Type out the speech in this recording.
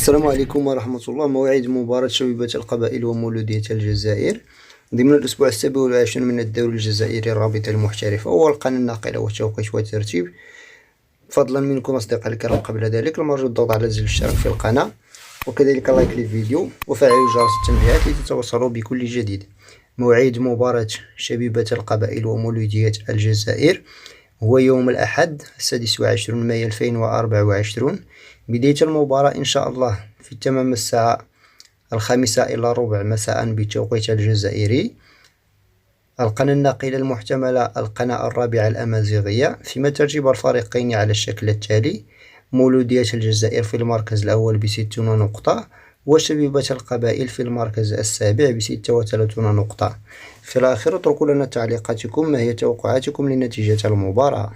السلام عليكم ورحمة الله. موعد مباراة شبيبة القبائل ومولودية الجزائر ضمن الأسبوع 27 من الدوري الجزائري الرابطة المحترفة والقناة الناقلة والتوقيت والترتيب. فضلا منكم أصدقائي الكرام قبل ذلك المرجو الضغط على زر الاشتراك في القناة وكذلك لايك للفيديو وفعلوا جرس التنبيهات لتتوصلوا بكل جديد. موعد مباراة شبيبة القبائل ومولودية الجزائر هو يوم الأحد 26 مايو 2024. بداية المباراة إن شاء الله في تمام الساعة 5:15 مساء بالتوقيت الجزائري. القناة الناقلة المحتملة القناة الرابعة الأمازيغية، فيما ترتيب الفريقين على الشكل التالي: مولودية الجزائر في المركز الأول ب60 نقطة، وشبيبة القبائل في المركز السابع ب36 نقطة. في الآخر اتركوا لنا تعليقاتكم، ما هي توقعاتكم لنتيجة المباراة؟